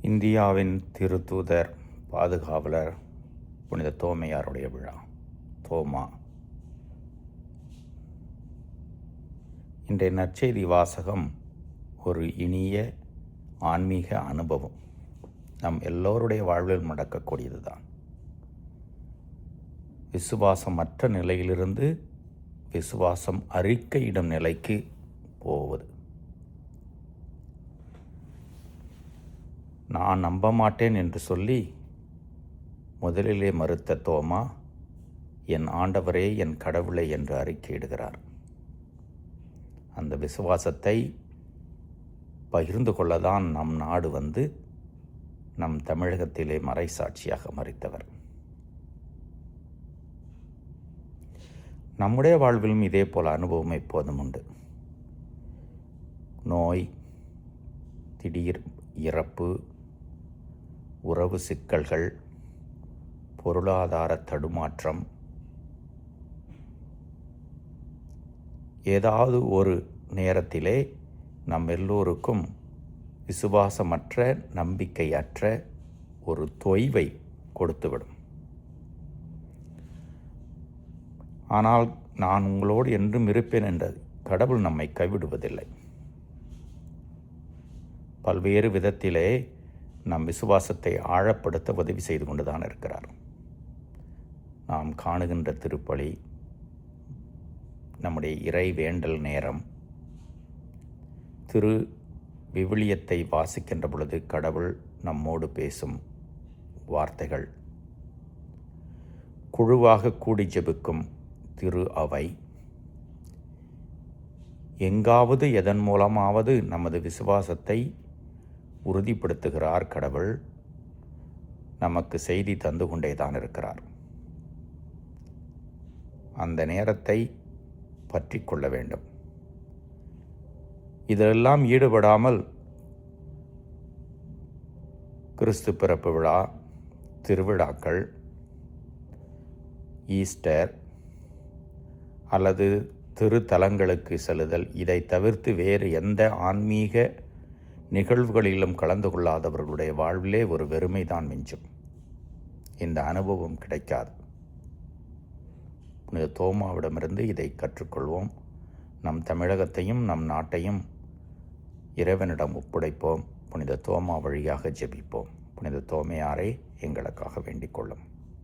இந்தியாவின் திருத்தூதர் பாதுகாவலர் புனித தோமையாருடைய விழா. தோமா. இன்றைய நற்செய்தி வாசகம் ஒரு இனிய ஆன்மீக அனுபவம். நம் எல்லோருடைய வாழ்வில் நடக்கக்கூடியது தான். விசுவாசமற்ற நிலையிலிருந்து விசுவாசம் அறிக்கையிடும் நிலைக்கு போவது. நான் நம்ப மாட்டேன் என்று சொல்லி முதலிலே மறுத்த தோமா, என் ஆண்டவரே, என் கடவுளை என்று அறிக்கையிடுகிறார். அந்த விசுவாசத்தை பகிர்ந்து கொள்ளதான் நம் நாடு வந்து நம் தமிழகத்திலே மறைசாட்சியாக மறித்தவர். நம்முடைய வாழ்விலும் இதே போல அனுபவம் எப்போதும் உண்டு. நோய், திடீர் இறப்பு, உறவு சிக்கல்கள், பொருளாதார தடுமாற்றம், ஏதாவது ஒரு நேரத்திலே நம் எல்லோருக்கும் விசுவாசமற்ற, நம்பிக்கையற்ற ஒரு தொய்வை கொடுத்துவிடும். ஆனால் நான் உங்களோடு என்றும் இருப்பேன் என்ற கடவுள் நம்மை கைவிடுவதில்லை. பல்வேறு விதத்திலே நம் விசுவாசத்தை ஆழப்படுத்த உதவி செய்து கொண்டுதான் இருக்கிறார். நாம் காணுகின்ற திருப்பலி, நம்முடைய இறை வேண்டல் நேரம், திரு விவிலியத்தை வாசிக்கின்ற பொழுது கடவுள் நம்மோடு பேசும் வார்த்தைகள், குழுவாக கூடி ஜெபிக்கும் திரு அவை, எங்காவது எதன் மூலமாவது நமது விசுவாசத்தை உறுதிப்படுத்துகிறார் கடவுள். நமக்கு செய்தி தந்து கொண்டே தான் இருக்கிறார். அந்த நேரத்தை பற்றி கொள்ள வேண்டும். இதெல்லாம் ஈடுபடாமல் கிறிஸ்து பிறப்பு விழா, திருவிழாக்கள், ஈஸ்டர் அல்லது திருத்தலங்களுக்கு செல்லுதல், இதை தவிர்த்து வேறு எந்த ஆன்மீக நிகழ்வுகளிலும் கலந்து கொள்ளாதவர்களுடைய வாழ்விலே ஒரு வெறுமைதான் மிஞ்சும். இந்த அனுபவம் கிடைக்காது. புனித தோமாவிடமிருந்து இதை கற்றுக்கொள்வோம். நம் தமிழகத்தையும் நம் நாட்டையும் இறைவனிடம் ஒப்படைப்போம். புனித தோமா வழியாக ஜெபிப்போம். புனித தோமையாரை எங்களுக்காக வேண்டிக் கொள்ளும்.